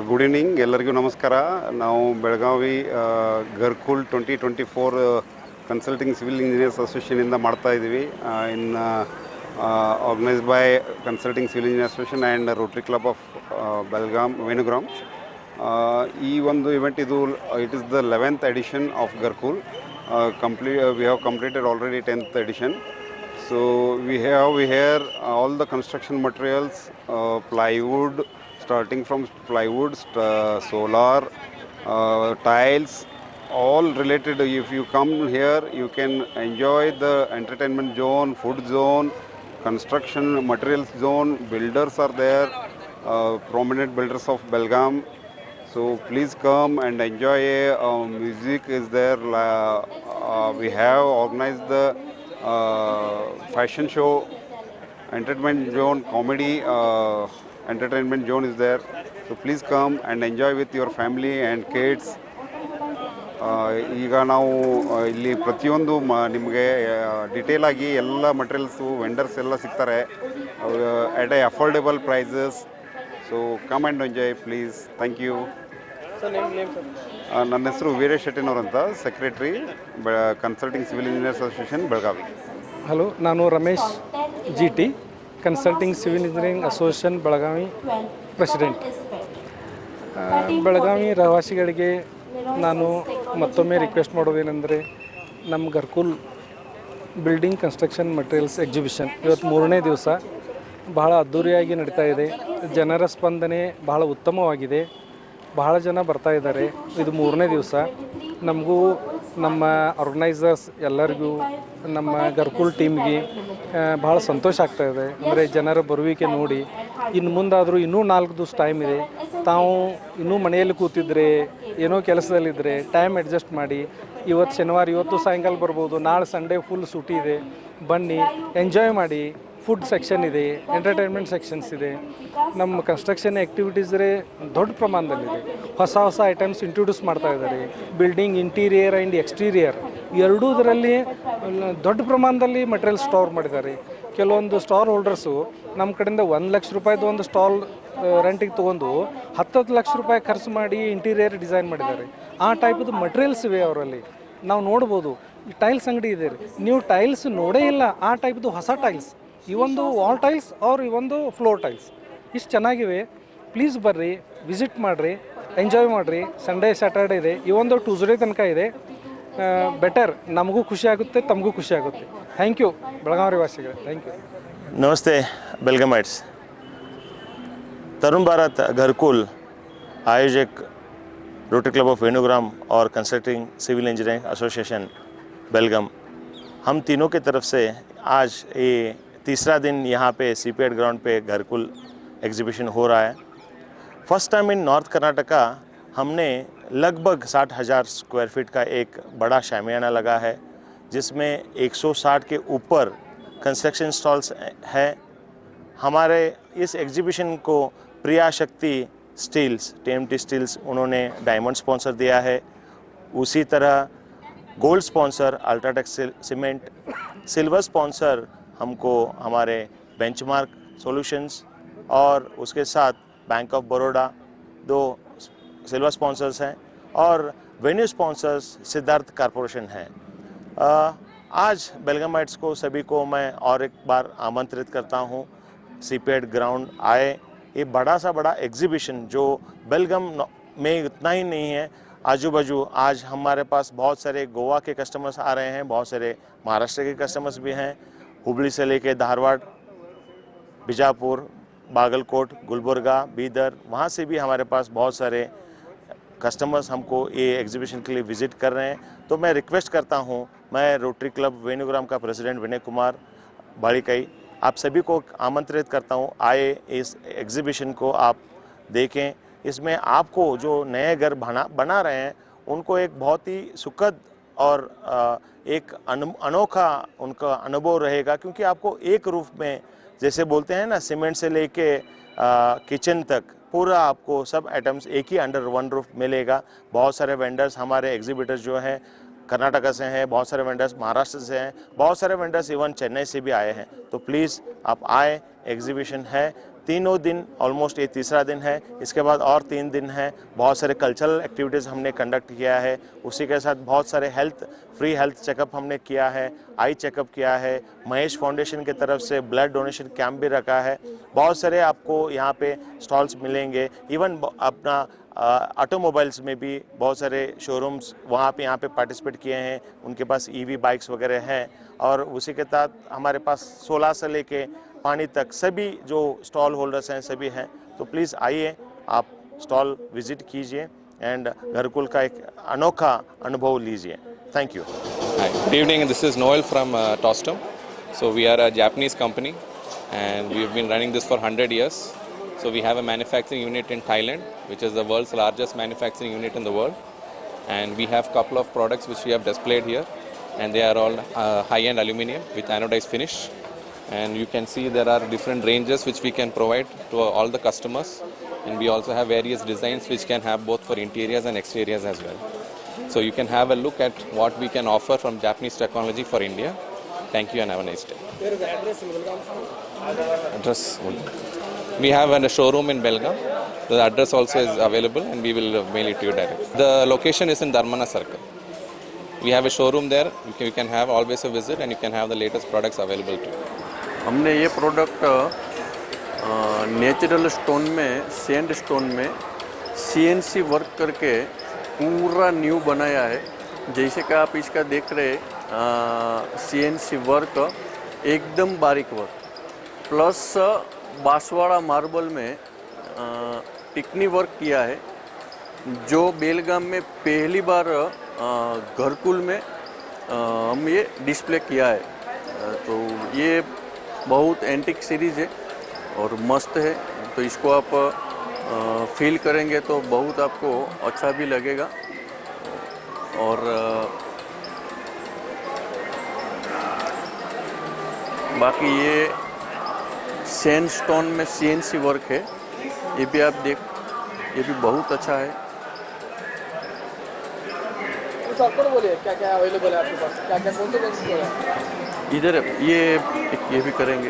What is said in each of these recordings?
Good evening ಎಲ್ಲರಿಗೂ ನಮಸ್ಕಾರ. ನಾವು Belagavi Gharkul 2024 consulting civil engineers ಅಸೋಸಿಯೇಷನಿಂದ ಮಾಡ್ತಾ ಇದ್ದೀವಿ. In organised by consulting civil engineer association and Rotary Club of Belgaum Venugram. ಈ ಒಂದು ಇವೆಂಟ್ ಇದು it is the 11th edition of Gharkul. We have completed already 10th edition. So we have here all the construction materials, plywood, starting from plywood, solar, tiles, all related. If you come here, you can enjoy the entertainment zone, food zone, construction materials zone. Builders are there, prominent builders of Belgaum. So please come and enjoy. Music is there. We have organized the fashion show, entertainment zone, comedy entertainment zone is there. So please come and enjoy with your family and kids. ಈಗ ನಾವು ಇಲ್ಲಿ ಪ್ರತಿಯೊಂದು ನಿಮಗೆ detail ಆಗಿ ಎಲ್ಲ materials vendors ಎಲ್ಲ ಸಿಗ್ತಾರೆ at a affordable prices. So come and enjoy please. Thank you. ನನ್ನ ಹೆಸರು ವೀರೇಶ್ ಶೆಟ್ಟಿನವ್ರು ಅಂತ, secretary consulting civil engineers association Belagavi. Hello, ನಾನು Ramesh G T, consulting civil engineering association Belagavi president. Belagavi ರಹವಾಸಿಗಳಿಗೆ ನಾನು ಮತ್ತೊಮ್ಮೆ ರಿಕ್ವೆಸ್ಟ್ ಮಾಡೋದೇನೆಂದರೆ, ನಮ್ಮ Gharkul building construction materials exhibition ಇವತ್ತು 3ನೇ ದಿವಸ ಬಹಳ ಅದ್ಧೂರಿಯಾಗಿ ನಡೀತಾ ಇದೆ. ಜನರ ಸ್ಪಂದನೆ ಬಹಳ ಉತ್ತಮವಾಗಿದೆ. ಬಹಳ ಜನ ಬರ್ತಾ ಇದ್ದಾರೆ. ಇದು 3ನೇ ದಿವಸ. ನಮಗೂ ನಮ್ಮ ಆರ್ಗನೈಸರ್ಸ್ ಎಲ್ಲರಿಗೂ ನಮ್ಮ ಗರ್ಕುಲ್ ಟೀಮ್ಗೆ ಭಾಳ ಸಂತೋಷ ಆಗ್ತಾಯಿದೆ. ಅಂದರೆ ಜನರ ಬರುವಿಕೆ ನೋಡಿ ಇನ್ನು ಮುಂದಾದರೂ ಇನ್ನೂ 4 ದಿವಸ ಟೈಮ್ ಇದೆ. ತಾವು ಇನ್ನೂ ಮನೆಯಲ್ಲಿ ಕೂತಿದ್ರೆ, ಏನೋ ಕೆಲಸದಲ್ಲಿದ್ದರೆ ಟೈಮ್ ಅಡ್ಜಸ್ಟ್ ಮಾಡಿ, ಇವತ್ತು ಶನಿವಾರ, ಇವತ್ತು ಸಾಯಂಕಾಲ ಬರ್ಬೋದು, ನಾಳೆ ಸಂಡೇ ಫುಲ್ ಸೂಟಿ ಇದೆ, ಬನ್ನಿ ಎಂಜಾಯ್ ಮಾಡಿ. ಫುಡ್ ಸೆಕ್ಷನ್ ಇದೆ, ಎಂಟರ್ಟೈನ್ಮೆಂಟ್ ಸೆಕ್ಷನ್ಸ್ ಇದೆ. ನಮ್ಮ ಕನ್ಸ್ಟ್ರಕ್ಷನ್ ಆ್ಯಕ್ಟಿವಿಟೀಸ್ರೆ ದೊಡ್ಡ ಪ್ರಮಾಣದಲ್ಲಿದೆ. ಹೊಸ ಹೊಸ ಐಟಮ್ಸ್ ಇಂಟ್ರೊಡ್ಯೂಸ್ ಮಾಡ್ತಾ ಇದ್ದಾರೆ. ಬಿಲ್ಡಿಂಗ್ ಇಂಟೀರಿಯರ್ ಆ್ಯಂಡ್ ಎಕ್ಸ್ಟೀರಿಯರ್ ಎರಡೂದರಲ್ಲಿ ದೊಡ್ಡ ಪ್ರಮಾಣದಲ್ಲಿ ಮಟೀರಿಯಲ್ ಸ್ಟೋರ್ ಮಾಡಿದ್ದಾರೆ. ಕೆಲವೊಂದು ಸ್ಟಾಲ್ ಹೋಲ್ಡರ್ಸು ನಮ್ಮ ಕಡೆಯಿಂದ 1 ಲಕ್ಷ ರೂಪಾಯಿದು ಒಂದು ಸ್ಟಾಲ್ ರೆಂಟಿಗೆ ತೊಗೊಂಡು 10 ಲಕ್ಷ ರೂಪಾಯಿ ಖರ್ಚು ಮಾಡಿ ಇಂಟೀರಿಯರ್ ಡಿಸೈನ್ ಮಾಡಿದ್ದಾರೆ. ಆ ಟೈಪದು ಮಟೀರಿಯಲ್ಸ್ ಇವೆ ಅವರಲ್ಲಿ. ನಾವು ನೋಡ್ಬೋದು. ಈ ಟೈಲ್ಸ್ ಅಂಗಡಿ ಇದೆ ರೀ, ನೀವು ಟೈಲ್ಸ್ ನೋಡೇ ಇಲ್ಲ ಆ ಟೈಪ್ದು ಹೊಸ ಟೈಲ್ಸ್. ಈ ಒಂದು ವಾಲ್ ಟೈಲ್ಸ್ ಅವ್ರು ಈ ಒಂದು ಫ್ಲೋರ್ ಟೈಲ್ಸ್ ಇಷ್ಟು ಚೆನ್ನಾಗಿವೆ. ಪ್ಲೀಸ್ ಬರ್ರಿ, ವಿಸಿಟ್ ಮಾಡಿರಿ, ಎಂಜಾಯ್ ಮಾಡಿರಿ. ಸಂಡೇ ಸ್ಯಾಟರ್ಡೇ ಇದೆ, ಈ ಒಂದು ಟ್ಯೂಸ್ಡೇ ತನಕ ಇದೆ. ಬೆಟರ್, ನಮಗೂ ಖುಷಿ ಆಗುತ್ತೆ, ತಮಗೂ ಖುಷಿ ಆಗುತ್ತೆ. ಥ್ಯಾಂಕ್ ಯು ಬೆಳಗಾವಿ ವಾಸಿಗಳೇ, ಥ್ಯಾಂಕ್ ಯು. नमस्ते बेलगामाइट्स. तरुण भारत घरकुल आयोजक रोटरी क्लब ऑफ वेणुग्राम और कंसल्टिंग सिविल इंजीनियरिंग एसोसिएशन बेलगाम, हम तीनों की तरफ से आज ये तीसरा दिन यहाँ पे सीपीएड ग्राउंड पे घरकुल एग्जीबिशन हो रहा है. First time in north Karnataka हमने लगभग 60,000 स्क्वायर फीट का एक बड़ा शामियाना लगा है, जिसमें 160 के ऊपर कंस्ट्रक्शन स्टॉल्स है. हमारे इस एग्जीबिशन को प्रिया शक्ति स्टील्स, टीएमटी स्टील्स, उन्होंने डायमंड स्पॉन्सर दिया है. उसी तरह gold sponsor UltraTech cement, silver sponsor हमको हमारे बेंचमार्क सॉल्यूशंस, और उसके साथ bank of Baroda 2 silver sponsors हैं, और वेन्यू स्पॉन्सर्स सिद्धार्थ कॉरपोरेशन हैं. आज बेलगामाइट्स को सभी को मैं और एक बार आमंत्रित करता हूँ, सीपीएड ग्राउंड आए. ये बड़ा सा बड़ा एग्जीबिशन जो बेलगाम में इतना ही नहीं है, आजू बाजू आज हमारे पास बहुत सारे गोवा के कस्टमर्स आ रहे हैं, बहुत सारे महाराष्ट्र के कस्टमर्स भी हैं, हुबली से लेके धारवाड़, बीजापुर, बागलकोट, गुलबर्गा, बीदर, वहाँ से भी हमारे पास बहुत सारे कस्टमर्स हमको ये एग्जीबिशन के लिए विज़िट कर रहे हैं. तो मैं रिक्वेस्ट करता हूँ, मैं रोटरी क्लब वेणुग्राम का प्रेसिडेंट विनय कुमार बाड़ीकई आप सभी को आमंत्रित करता हूँ, आए इस एग्जीबिशन को आप देखें. इसमें आपको जो नए घर बना रहे हैं उनको एक बहुत ही सुखद और एक अनोखा उनका अनुभव रहेगा, क्योंकि आपको एक रूफ में, जैसे बोलते हैं ना, सीमेंट से लेके किचन तक पूरा आपको सब आइटम्स एक ही अंडर 1 रूफ मिलेगा. बहुत सारे वेंडर्स, हमारे एग्जीबिटर्स जो हैं कर्नाटका से हैं, बहुत सारे वेंडर्स महाराष्ट्र से हैं, बहुत सारे वेंडर्स इवन चेन्नई से भी आए हैं. तो प्लीज़ आप आए, एग्जीबिशन है, तीनों दिन ऑलमोस्ट ये तीसरा दिन है, इसके बाद और 3 दिन है। बहुत सारे कल्चरल एक्टिविटीज़ हमने कंडक्ट किया है, उसी के साथ बहुत सारे फ्री हेल्थ चेकअप हमने किया है, आई चेकअप किया है, महेश फाउंडेशन की तरफ से ब्लड डोनेशन कैंप भी रखा है। बहुत सारे आपको यहाँ पे स्टॉल्स मिलेंगे। इवन अपना ऑटोमोबाइल्स में भी बहुत सारे शोरूम्स वहाँ पे यहाँ पे पार्टिसिपेट किए हैं, उनके पास ईवी बाइक्स वगैरह हैं। और उसी के साथ हमारे पास 16 से लेके पानी तक सभी जो स्टॉल होल्डर्स हैं सभी हैं। तो प्लीज़ आइए, आप स्टॉल विजिट कीजिए एंड घरकुल का एक अनोखा अनुभव लीजिए। Thank you. Hi, good evening. This is Noel from Tostum. So we are a Japanese company and we've been running this for 100 years. So we have a manufacturing unit in Thailand, which is the world's largest manufacturing unit in the world. And we have a couple of products which we have displayed here, and they are all high-end aluminium with anodized finish. And you can see there are different ranges which we can provide to all the customers. And we also have various designs which can have both for interiors and exteriors as well. So you can have a look at what we can offer from Japanese technology for India. Thank you and have a nice day. Where is the address in Belgaum? Address. We have a showroom in Belgaum. The address also is available and we will mail it to you directly. The location is in Dharmana Circle. We have a showroom there. You can have always a visit and you can have the latest products available too. हमने ये product natural stone में, sand stone में CNC work करके पूरा new बनाया है। जैसे कि आप इसका देख रहे CNC वर्क एकदम बारीक वर्क, प्लस बांसवाड़ा मार्बल में टिकनी वर्क किया है, जो बेलगाम में पहली बार घरकुल में हम ये डिस्प्ले किया है। तो ये बहुत एंटिक सीरीज़ है और मस्त है, तो इसको आप फील करेंगे तो बहुत आपको अच्छा भी लगेगा। और बाकी ये सैंडस्टोन में CNC वर्क है, ये भी आप देख, ये भी बहुत अच्छा है। तो बोलिए क्या क्या अवेलेबल है आपके पास, क्या क्या कौन से इधर ये भी करेंगे।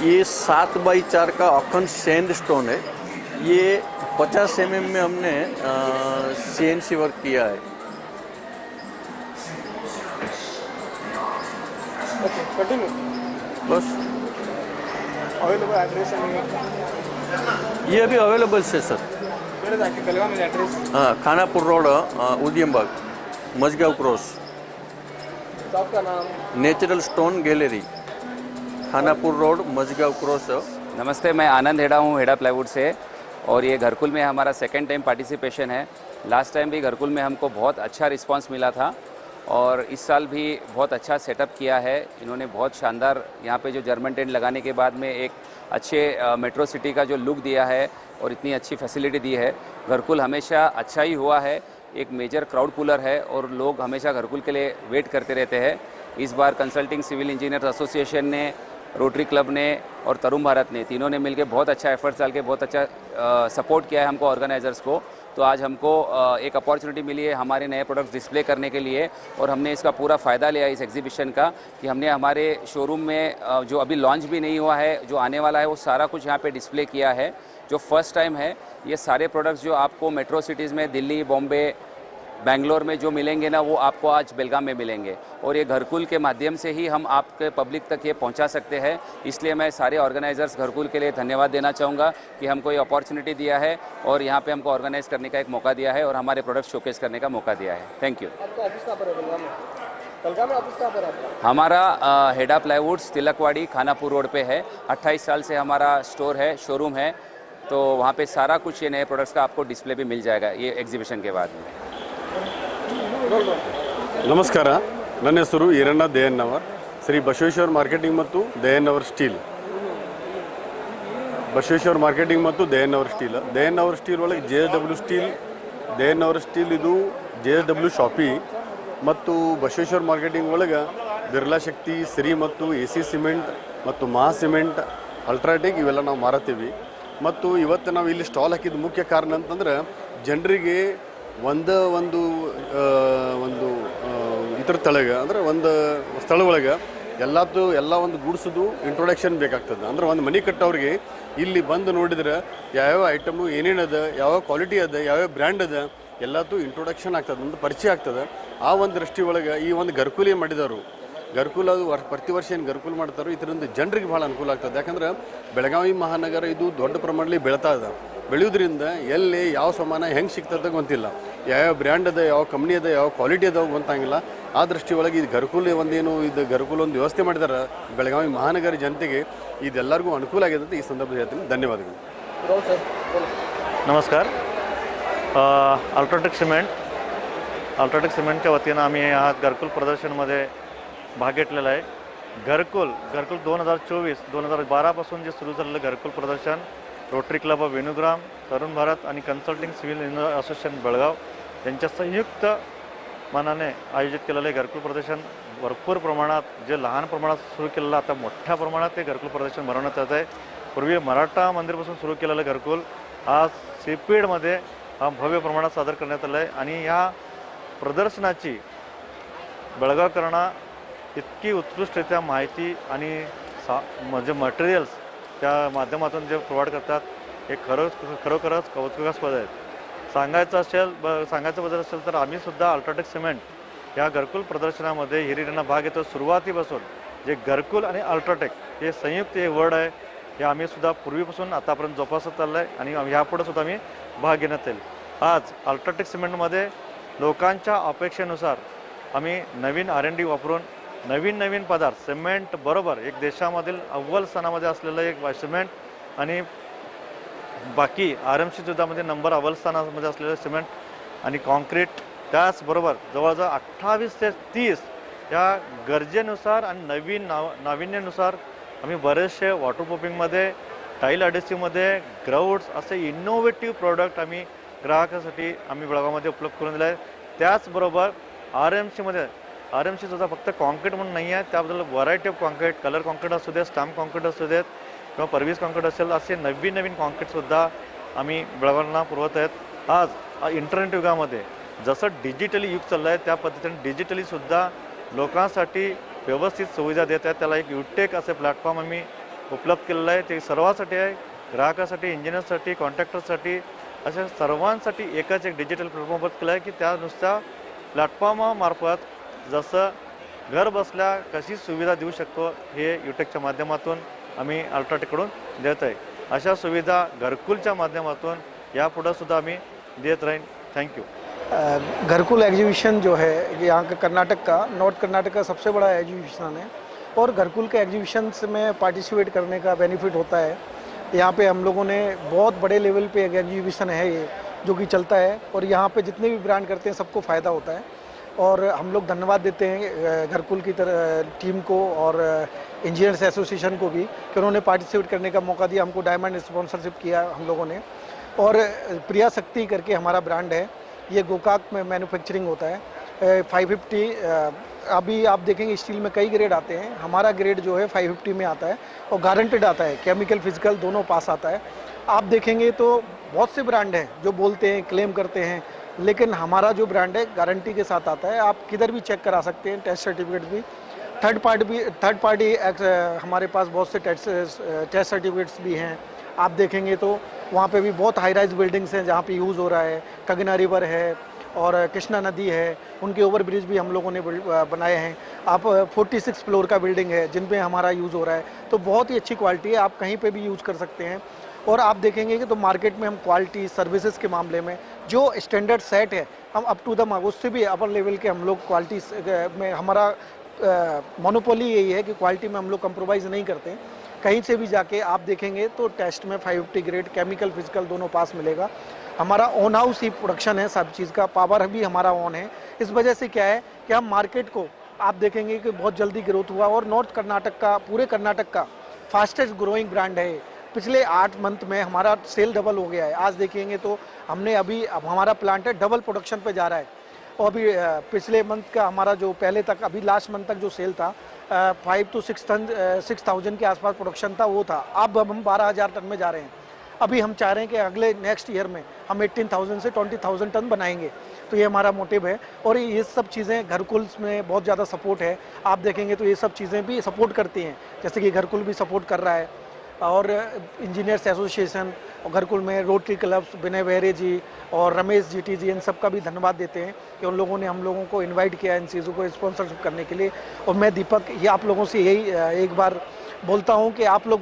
ये 7x4 का अखंड सैंड स्टोन है। ये 50 mm में हमने CNC वर्क किया है। बस अवेलेबल एड्रेस ये अभी अवेलेबल है सर। बेलगाम में एड्रेस? हाँ, Khanapur road, Udyambag, Majgaon cross. Shop का नाम? Natural stone gallery, Khanapur road, Majgaon cross. नमस्ते, मैं आनंद हेड़ा हूँ, हेड़ा प्लाईवुड से। और ये घरकुल में हमारा सेकंड टाइम पार्टिसिपेशन है। लास्ट टाइम भी घरकुल में हमको बहुत अच्छा रिस्पांस मिला था और इस साल भी बहुत अच्छा सेटअप किया है इन्होंने। बहुत शानदार यहाँ पे जो जर्मन टेंट लगाने के बाद में एक अच्छे मेट्रो सिटी का जो लुक दिया है और इतनी अच्छी फैसिलिटी दी है। घरकुल हमेशा अच्छा ही हुआ है, एक मेजर क्राउड पुलर है और लोग हमेशा घरकुल के लिए वेट करते रहते हैं। इस बार कंसल्टिंग सिविल इंजीनियर्स एसोसिएशन ने, रोटरी क्लब ने और तरुण भारत ने, तीनों ने मिलकर बहुत अच्छा एफर्ट्स डाल के बहुत अच्छा सपोर्ट किया है हमको ऑर्गेनाइजर्स को। तो आज हमको एक अपॉर्चुनिटी मिली है हमारे नए प्रोडक्ट्स डिस्प्ले करने के लिए और हमने इसका पूरा फ़ायदा लिया इस एग्जीबिशन का कि हमने हमारे शोरूम में जो अभी लॉन्च भी नहीं हुआ है, जो आने वाला है, वो सारा कुछ यहाँ पे डिस्प्ले किया है। जो फर्स्ट टाइम है, ये सारे प्रोडक्ट्स जो आपको मेट्रो सिटीज़ में दिल्ली, बॉम्बे, बेंगलोर में जो मिलेंगे ना, वो आपको आज बेलगाम में मिलेंगे और ये घरकुल के माध्यम से ही हम आपके पब्लिक तक ये पहुंचा सकते हैं। इसलिए मैं सारे ऑर्गेनाइजर्स घरकुल के लिए धन्यवाद देना चाहूँगा कि हमको ये अपॉर्चुनिटी दिया है और यहाँ पे हमको ऑर्गेनाइज करने का एक मौका दिया है और हमारे प्रोडक्ट शोकेस करने का मौका दिया है। Thank you. हमारा हेड़ा प्लाईवुड्स तिलकवाड़ी खानापुर रोड पे है। 28 साल से हमारा स्टोर है, शोरूम है, तो वहाँ पे सारा कुछ ये नए प्रोडक्ट्स का आपको डिस्प्ले भी मिल जाएगा ये एग्जीबिशन के बाद में। ನಮಸ್ಕಾರ, ನನ್ನ ಹೆಸರು ಈರಣ್ಣ ದೇಯನ್ನವರ್, ಶ್ರೀ ಬಸವೇಶ್ವರ ಮಾರ್ಕೆಟಿಂಗ್ ಮತ್ತು ದೇಯನ್ನವರ್ ಸ್ಟೀಲ್. ಬಸವೇಶ್ವರ ಮಾರ್ಕೆಟಿಂಗ್ ಮತ್ತು ದೇಯನ್ನವರ್ ಸ್ಟೀಲ್. ದೇಯನ್ನವರ್ ಸ್ಟೀಲ್ ಒಳಗೆ JSW ಸ್ಟೀಲ್, ದೇಯನ್ನವರ್ ಸ್ಟೀಲ್ ಇದು JSW ಶಾಪಿ ಮತ್ತು ಬಸವೇಶ್ವರ ಮಾರ್ಕೆಟಿಂಗ್ ಒಳಗೆ ಬಿರ್ಲಾ ಶಕ್ತಿ, ಶ್ರೀ ಮತ್ತು AC ಸಿಮೆಂಟ್ ಮತ್ತು ಮಹಾ ಸಿಮೆಂಟ್, ಅಲ್ಟ್ರಾಟೆಕ್ ಇವೆಲ್ಲ ನಾವು ಮಾರತ್ತೀವಿ. ಮತ್ತು ಇವತ್ತು ನಾವು ಇಲ್ಲಿ ಸ್ಟಾಲ್ ಹಾಕಿದ ಮುಖ್ಯ ಕಾರಣ ಅಂತಂದ್ರೆ ಜನರಿಗೆ ಒಂದು ಇದ್ರ ತಳಗೆ ಅಂದ್ರೆ ಒಂದು ಸ್ಥಳ ಒಳಗೆ ಎಲ್ಲ ಒಂದು ಗೂಡ್ಸೋದು ಇಂಟ್ರೊಡಕ್ಷನ್ ಬೇಕಾಗ್ತದೆ. ಅಂದ್ರೆ ಒಂದು ಮನೆ ಕಟ್ಟೋರಿಗೆ ಇಲ್ಲಿ ಬಂದು ನೋಡಿದ್ರೆ ಯಾವ್ಯಾವ ಐಟಮು ಏನೇನದ, ಯಾವ ಕ್ವಾಲಿಟಿ ಅದ, ಯಾವ್ಯಾವ ಬ್ರ್ಯಾಂಡ್ ಅದ, ಎಲ್ಲದೂ ಇಂಟ್ರೊಡಕ್ಷನ್ ಆಗ್ತದೆ, ಒಂದು ಪರಿಚಯ ಆಗ್ತದೆ. ಆ ಒಂದು ದೃಷ್ಟಿ ಒಳಗೆ ಈ ಒಂದು ಗರ್ಕುಲ್ ಏನು ಮಾಡಿದವರು, ಗರ್ಕುಲ್ ಅದು ಪ್ರತಿ ವರ್ಷ ಏನು ಗರ್ಕುಲ್ ಮಾಡ್ತಾರೋ ಇದರಿಂದ ಜನರಿಗೆ ಭಾಳ ಅನುಕೂಲ ಆಗ್ತದೆ. ಯಾಕಂದ್ರೆ ಬೆಳಗಾವಿ ಮಹಾನಗರ ಇದು ದೊಡ್ಡ ಪ್ರಮಾಣದಲ್ಲಿ ಬೆಳೀತಾ ಇದೆ. ಬೆಳೆಯೋದ್ರಿಂದ ಎಲ್ಲಿ ಯಾವ ಸಾಮಾನು ಹೆಂಗೆ ಸಿಗ್ತದೆ ಗೊತ್ತಿಲ್ಲ, ಯಾವ್ಯಾವ ಬ್ರ್ಯಾಂಡ್ ಅದ, ಯಾವ ಕಂಪ್ನಿ ಅದ, ಯಾವ ಕ್ವಾಲಿಟಿ ಅದ ಗೊತ್ತಾಗಿಲ್ಲ. ಆ ದೃಷ್ಟಿ ಒಳಗೆ ಇದು ಗರ್ಕುಲ್ ಒಂದೇನು ಇದು ಗರ್ಕುಲ್ ಒಂದು ವ್ಯವಸ್ಥೆ ಮಾಡಿದ್ದಾರೆ ಬೆಳಗಾವಿ ಮಹಾನಗರ ಜನತೆಗೆ, ಇದೆಲ್ಲರಿಗೂ ಅನುಕೂಲ ಆಗಿದೆ ಅಂತ ಈ ಸಂದರ್ಭದಲ್ಲಿ ಹೇಳ್ತೀನಿ. ಧನ್ಯವಾದಗಳು. नमस्कार. अल्ट्राटेक सिमेंटच्या वतीनं आम्ही आज घरकुल प्रदर्शनमध्ये भाग घेतलेला आहे. घरकुल 2024-2012 जे सुरू झालेलं घरकुल प्रदर्शन rotary club of Venugram, Tarun Bharat आणि consulting civil engineer association Belgaum यांच्या संयुक्त मनाने आयोजित केलेलं घरकुल प्रदर्शन भरपूर प्रमाणात जे लहान प्रमाणात सुरू केलेलं आता मोठ्या प्रमाणात ते घरकुल प्रदर्शन भरवण्यात येत आहे. पूर्वी मराठा मंदिरपासून सुरू केलेलं घरकुल आज सीपीडमध्ये भव्य प्रमाणात सादर करण्यात आलं आहे. आणि ह्या प्रदर्शनाची बेळगावकरांना इतकी उत्कृष्टरित्या माहिती आणि म्हणजे मटेरियल्स त्या माध्यमातून जे प्रोव्हाइड करतात हे खरोखरच कौतुकास्पद आहेत. सांगायचं बद्दल असेल तर आम्हीसुद्धा अल्ट्राटेक सिमेंट या घरकुल प्रदर्शनामध्ये हिरिरींना भाग घेतो. सुरुवातीपासून जे घरकुल आणि अल्ट्राटेक हे संयुक्त हे वर्ड आहे, हे आम्हीसुद्धा पूर्वीपासून आतापर्यंत जोपासत चाललं आहे आणि ह्यापुढे सुद्धा आम्ही भाग घेण्यात येईल. आज अल्ट्राटेक सिमेंटमध्ये लोकांच्या अपेक्षेनुसार आम्ही नवीन R&D वापरून नवीन पदार्थ सिमेंट बरोबर एक देशामधील अव्वल स्थानामध्ये असलेलं एक सिमेंट आणि बाकी RMC सुद्धामध्ये नंबर अव्वल स्थानामध्ये असलेलं सिमेंट आणि कॉन्क्रीट, त्याचबरोबर जवळजवळ 28 ते 30 या गरजेनुसार आणि नाविन्यानुसार आम्ही बरेचसे वॉटरप्रूफिंगमध्ये, टाईल अडेसिव्हमध्ये, ग्राउट्स असे इनोव्हेटिव्ह प्रोडक्ट आम्ही ग्राहकासाठी बेळगावमध्ये उपलब्ध करून दिले आहे. त्याचबरोबर RMC सुद्धा फक्त कॉन्क्रीट म्हणून नाही आहे, त्याबद्दल variety of concrete, colour concrete असू देत, स्टॅम्प कॉन्क्रीट असू देत किंवा परवीस कॉन्क्रीट असेल, असे नवीन कॉन्क्रीटसुद्धा आम्ही बेळगावला पुरवत आहेत. आज इंटरनेट युगामध्ये जसं डिजिटली युग चाललं आहे त्या पद्धतीने डिजिटलीसुद्धा लोकांसाठी व्यवस्थित सुविधा देत आहेत. त्याला एक युटेक असे प्लॅटफॉर्म आम्ही उपलब्ध केलेलं आहे. ते सर्वांसाठी आहे, ग्राहकासाठी, इंजिनियरसाठी, कॉन्ट्रॅक्टरसाठी, अशा सर्वांसाठी एक डिजिटल प्लॅटफॉर्म उपलब्ध केला आहे की त्या नुसत्या प्लॅटफॉर्मामार्फत जसं घर बसल्या कशी सुविधा देऊ शकतो हे युटेकच्या माध्यमातून आम्ही अल्ट्राटेककडून देत आहे. अशा सुविधा घरकुलच्या माध्यमातून यापुढे सुद्धा आम्ही देत राहीन. थँक्यू. घरकुल एग्जीबिशन जो है ये यहाँ का कर्नाटक का, नॉर्थ कर्नाटक का सबसे बड़ा एग्जीबिशन है और घरकुल के एग्जीबिशंस में पार्टिसिपेट करने का बेनिफिट होता है. यहाँ पे हम लोगों ने बहुत बड़े लेवल पे एक एग्जीबिशन है ये जो कि चलता है और यहाँ पे जितने भी ब्रांड करते हैं सबको फ़ायदा होता है. और हम लोग धन्यवाद देते हैं घरकुल की टीम को और इंजीनियर्स एसोसिएशन को भी कि उन्होंने पार्टिसिपेट करने का मौका दिया. हमको डायमंड स्पॉन्सरशिप किया हम लोगों ने. और प्रिया शक्ति करके हमारा ब्रांड है, ये गोकाक में मैन्युफैक्चरिंग होता है. 550 अभी आप देखेंगे स्टील में कई ग्रेड आते हैं, हमारा ग्रेड जो है 550 में आता है और गारंटेड आता है, केमिकल फिजिकल दोनों पास आता है. आप देखेंगे तो बहुत से ब्रांड हैं जो बोलते हैं, क्लेम करते हैं, लेकिन हमारा जो ब्रांड है गारंटी के साथ आता है. आप किधर भी चेक करा सकते हैं, टेस्ट सर्टिफिकेट भी, थर्ड पार्टी हमारे पास बहुत से टेस्ट सर्टिफिकेट्स भी हैं. आप देखेंगे तो वहाँ पे भी बहुत हाई राइज बिल्डिंग्स हैं जहाँ पे यूज़ हो रहा है. कगना रिवर है और कृष्णा नदी है, उनके ओवर ब्रिज भी हम लोगों ने बनाए हैं. आप 46 फ्लोर का बिल्डिंग है जिन पे हमारा यूज़ हो रहा है, तो बहुत ही अच्छी क्वालिटी है, आप कहीं पे भी यूज़ कर सकते हैं. और आप देखेंगे कि तो मार्केट में हम क्वालिटी सर्विसेज के मामले में जो स्टैंडर्ड सेट है हम अप टू द उससे भी अपर लेवल के हम लोग क्वालिटी में, हमारा मोनोपोली यही है कि क्वालिटी में हम लोग कंप्रोमाइज़ नहीं करते. कहीं से भी जाके आप देखेंगे तो टेस्ट में 550 ग्रेड केमिकल फिजिकल दोनों पास मिलेगा. हमारा ऑन हाउस ही प्रोडक्शन है, सब चीज़ का पावर भी हमारा ऑन है. इस वजह से क्या है कि हम मार्केट को आप देखेंगे कि बहुत जल्दी ग्रोथ हुआ और नॉर्थ कर्नाटक का, पूरे कर्नाटक का फास्टेस्ट ग्रोइंग ब्रांड है. पिछले 8 मंथ में हमारा सेल डबल हो गया है. आज देखेंगे तो हमने अब हमारा प्लांट है डबल प्रोडक्शन पे जा रहा है. और अभी पिछले मंथ का हमारा जो पहले तक अभी लास्ट मंथ तक जो सेल था 5 to 6,000 के आसपास प्रोडक्शन था वो था. अब हम 12,000 टन में जा रहे हैं. अभी हम चाह रहे हैं कि अगले नेक्स्ट ईयर में हम 18,000 से 20,000 टन बनाएंगे। तो ये हमारा मोटिव है और ये सब चीज़ें घरकुल में बहुत ज़्यादा सपोर्ट है। आप देखेंगे तो ये सब चीज़ें भी सपोर्ट करती हैं, जैसे कि घरकुल भी सपोर्ट कर रहा है और इंजीनियर्स एसोसिएशन और घरकुल में रोटरी क्लब्स, विनय बेहरे जी और रमेश जीटी जी, इन सब का भी धन्यवाद देते हैं कि उन लोगों ने हम लोगों को इनवाइट किया इन चीज़ों को स्पॉन्सरशिप करने के लिए। और मैं दीपक ये आप लोगों से यही एक बार बोलता हूँ कि आप लोग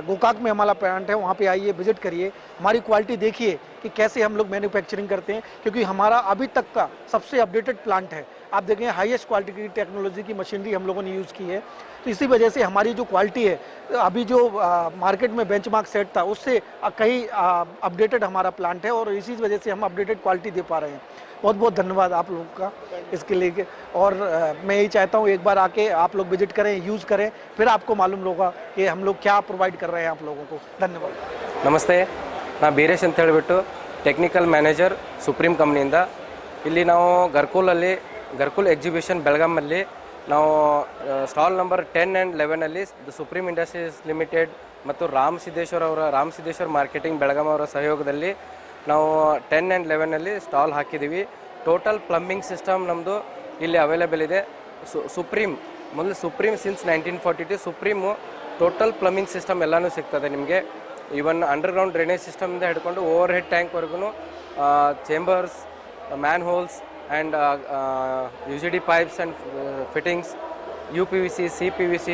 गोकाक में हमारा प्लांट है, वहाँ पे आइए, विजिट करिए, हमारी क्वालिटी देखिए कि कैसे हम लोग मैन्युफैक्चरिंग करते हैं, क्योंकि हमारा अभी तक का सबसे अपडेटेड प्लांट है। आप देखें हाईएस्ट क्वालिटी की टेक्नोलॉजी की मशीनरी हम लोगों ने यूज़ की है, तो इसी वजह से हमारी जो क्वालिटी है अभी जो मार्केट में बेंचमार्क सेट था उससे कहीं अपडेटेड हमारा प्लांट है और इसी वजह से हम अपडेटेड क्वालिटी दे पा रहे हैं। बहुत बहुत धन्यवाद आप लोगों का इसके लिए। और मैं यही चाहता हूँ एक बार आके आप लोग विजिट करें, यूज़ करें, फिर आपको मालूम होगा कि हम लोग क्या प्रोवाइड कर रहे हैं आप लोगों को। धन्यवाद। ನಮಸ್ತೆ, ನಾನು ಬೀರೇಶ್ ಅಂತ ಹೇಳಿಬಿಟ್ಟು ಟೆಕ್ನಿಕಲ್ ಮ್ಯಾನೇಜರ್ ಸುಪ್ರೀಂ ಕಂಪ್ನಿಯಿಂದ ಇಲ್ಲಿ ನಾವು ಗರ್ಕುಲ್ ಎಕ್ಸಿಬಿಷನ್ ಬೆಳಗಾಮಲ್ಲಿ ನಾವು ಸ್ಟಾಲ್ ನಂಬರ್ 10 ಆ್ಯಂಡ್ 11ಅಲ್ಲಿ ಸುಪ್ರೀಂ ಇಂಡಸ್ಟ್ರೀಸ್ ಲಿಮಿಟೆಡ್ ಮತ್ತು ರಾಮ್ ಸಿದ್ದೇಶ್ವರ್ ಮಾರ್ಕೆಟಿಂಗ್ ಬೆಳಗಾಂ ಅವರ ಸಹಯೋಗದಲ್ಲಿ ನಾವು 10 ಆ್ಯಂಡ್ 11ಅಲ್ಲಿ ಸ್ಟಾಲ್ ಹಾಕಿದ್ದೀವಿ. ಟೋಟಲ್ ಪ್ಲಂಬಿಂಗ್ ಸಿಸ್ಟಮ್ ನಮ್ಮದು ಇಲ್ಲಿ ಅವೈಲೇಬಲ್ ಇದೆ. Supreme since 1942 supreme total plumbing system ಎಲ್ಲನೂ ಸಿಗ್ತದೆ ನಿಮಗೆ. ಈವನ್ ಅಂಡರ್ಗ್ರೌಂಡ್ ಡ್ರೈನೇಜ್ ಸಿಸ್ಟಮ್ನಿಂದ ಹಿಡ್ಕೊಂಡು ಓವರ್ ಹೆಡ್ ಟ್ಯಾಂಕ್ವರೆಗೂ chambers, manholes and UGD pipes and fittings, UPVC, CPVC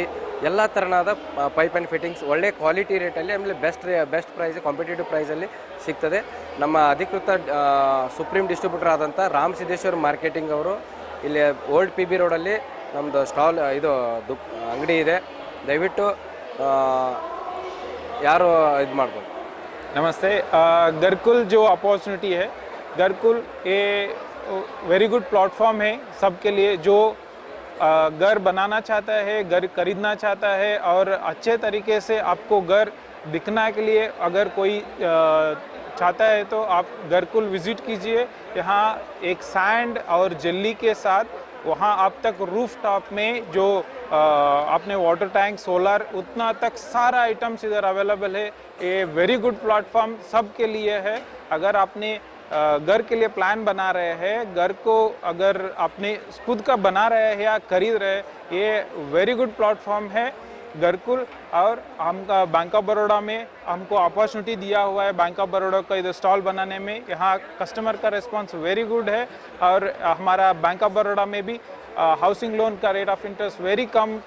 ಎಲ್ಲ ಥರನಾದ ಪೈಪ್ ಆ್ಯಂಡ್ ಫಿಟ್ಟಿಂಗ್ಸ್ ಒಳ್ಳೆ ಕ್ವಾಲಿಟಿ ರೇಟಲ್ಲಿ, ಆಮೇಲೆ ಬೆಸ್ಟ್ ಪ್ರೈಸ್, ಕಾಂಪಿಟೇಟಿವ್ ಪ್ರೈಸಲ್ಲಿ ಸಿಗ್ತದೆ. ನಮ್ಮ ಅಧಿಕೃತ ಸುಪ್ರೀಂ ಡಿಸ್ಟ್ರಿಬ್ಯೂಟರ್ ಆದಂಥ ರಾಮ್ ಸಿದ್ದೇಶ್ವರ್ ಮಾರ್ಕೆಟಿಂಗ್ ಅವರು ಇಲ್ಲಿ ಓಲ್ಡ್ PB ರೋಡಲ್ಲಿ ನಮ್ಮದು ಸ್ಟಾಲ್ ಅಂಗಡಿ ಇದೆ. ದಯವಿಟ್ಟು यार ಇದು ಮಾಡ್ಬೋದು. नमस्ते, घरकुल जो अपॉर्चुनिटी है, घरकुल ये वेरी गुड प्लेटफॉर्म है सबके लिए जो घर बनाना चाहता है, घर खरीदना चाहता है और अच्छे तरीके से आपको घर दिखना के लिए अगर कोई चाहता है तो आप घरकुल विज़िट कीजिए। यहाँ एक सैंड और जेली के साथ वहाँ आप तक रूफ टॉप में जो आपने वाटर टैंक, सोलर, उतना तक सारा आइटम्स इधर अवेलेबल है। ये वेरी गुड प्लेटफॉर्म सब के लिए है। अगर आपने घर के लिए प्लान बना रहे हैं, घर को अगर आपने खुद का बना रहे हैं या खरीद रहे हैं, ये वेरी गुड प्लेटफॉर्म है घरकुल। और हमका बैंक ऑफ बड़ौदा में हमको अपॉर्चुनिटी दिया हुआ है बैंक ऑफ बड़ौदा का इधर स्टॉल बनाने में। यहाँ कस्टमर का रिस्पांस वेरी गुड है और हमारा बैंक ऑफ बड़ौदा में भी हाउसिंग लोन का rate of interest very come,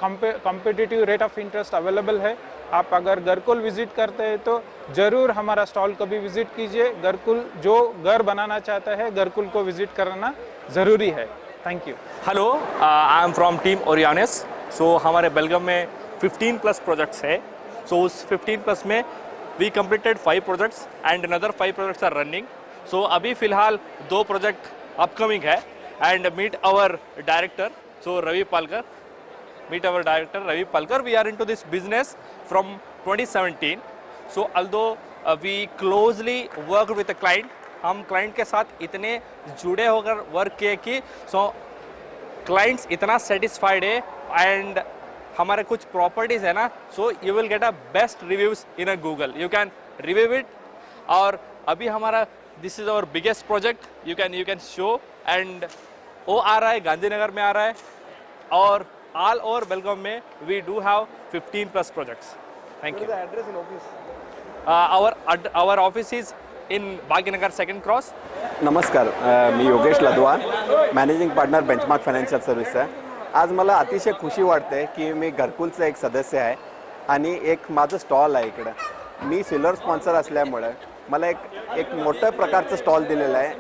competitive rate of interest available है। आप अगर घरकुल विज़िट करते हैं तो ज़रूर हमारा स्टॉल को भी विज़िट कीजिए। घरकुल जो घर बनाना चाहता है, घरकुल को विज़िट करना ज़रूरी है। Thank you. Hello, I am from team ओरियानिस। सो हमारे बेलगाम में 15+ प्रोजेक्ट्स है। सो उस 15+ में we completed 5 projects and another 5 projects are running. So अभी फ़िलहाल 2 प्रोजेक्ट अपकमिंग है and meet our director Ravi Palkar. We are into this business from 2017. So although we closely worked with the client, हम client के साथ इतने जुड़े होकर वर्क किए कि क्लाइंट्स इतना सेटिस्फाइड है एंड हमारे कुछ प्रॉपर्टीज़ है ना, so you will get a best reviews in a Google, you can review it. और अभी हमारा this is our biggest project, you can show and वो आ रहा है, गांधीनगर में आ रहा है और ऑल ओवर बेलगाम में we do have 15+ projects. Thank you. Our office is in Bhagyanagar 2nd cross. नमस्कार, मी Yogesh Ladwa, managing partner benchmark financial service आहे। आज मला अतिशय खुशी वाटते की मी घरकुलचा एक सदस्य आहे आणि एक माझं स्टॉल आहे इकडं। मी सिल्वर स्पॉन्सर असल्यामुळे मला एक मोठ्या प्रकारचं स्टॉल दिलेलं आहे।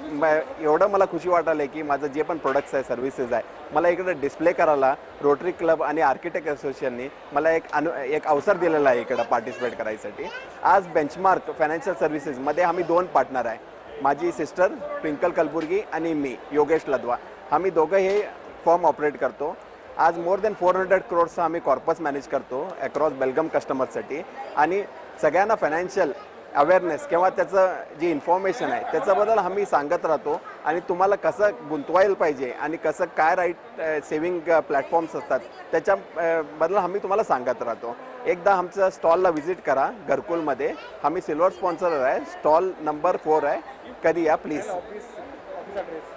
एवढं मला खुशी वाटायला की माझं जे पण प्रोडक्ट्स आहे, सर्व्हिसेस आहे, मला इकडे डिस्प्ले करायला रोटरी क्लब आणि आर्किटेक्ट असोसिएशननी मला एक अवसर दिलेला आहे इकडं पार्टिसिपेट करायसाठी। आज बेंचमार्क फायनान्शियल सर्व्हिसेसमध्ये आम्ही 2 पार्टनर आहे, माझी सिस्टर ट्विंकल कलबुर्गी आणि मी योगेश लदवा। आम्ही दोघं हे फॉर्म ऑपरेट करतो। आज मोर दॅन 400 करोडचा आम्ही कॉर्पस मॅनेज करतो अक्रॉस बेलगाम कस्टमर्ससाठी आणि सगळ्यांना फायनान्शियल अवेअरनेस किंवा त्याचं जी इन्फॉर्मेशन आहे त्याच्याबद्दल आम्ही सांगत राहतो आणि तुम्हाला कसं गुंतवायला पाहिजे आणि कसं काय राईट सेविंग प्लॅटफॉर्म्स असतात त्याच्याबद्दल आम्ही तुम्हाला सांगत राहतो। एकदा आमच्या स्टॉलला व्हिजिट करा घरकुलमध्ये. आम्ही सिल्वर स्पॉन्सर आहे. स्टॉल नंबर 4 आहे. कधी या please.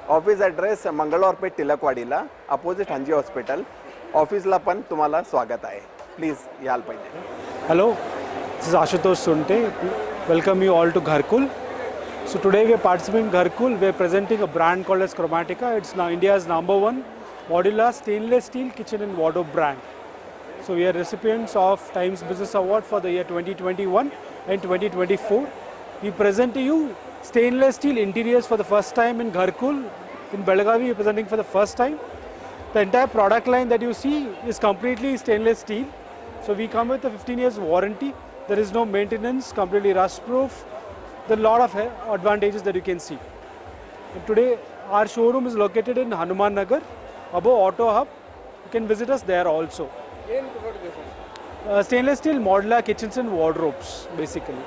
Office address Mangalwarpeth टिळकवाडीला opposite हंजी हॉस्पिटल. ऑफिसला पण तुम्हाला स्वागत आहे. प्लीज याल पाहिजे. Hello, this is Ashutosh Sunte. Welcome you all to Gharkul. So today we are participating in Gharkul. We are presenting a brand called as Chromatica. It's now India's #1 modular stainless steel kitchen and wardrobe brand. So we are recipients of Times Business Award for the year 2021 and 2024. We present to you stainless steel interiors for the first time in Gharkul. In Belagavi, we are presenting for the first time. The entire product line that you see is completely stainless steel. So we come with a 15 years warranty. There is no maintenance, completely rust proof. There are a lot of advantages that you can see. And today our showroom is located in Hanuman Nagar above Auto Hub. You can visit us there also. Stainless steel modular kitchens and wardrobes basically.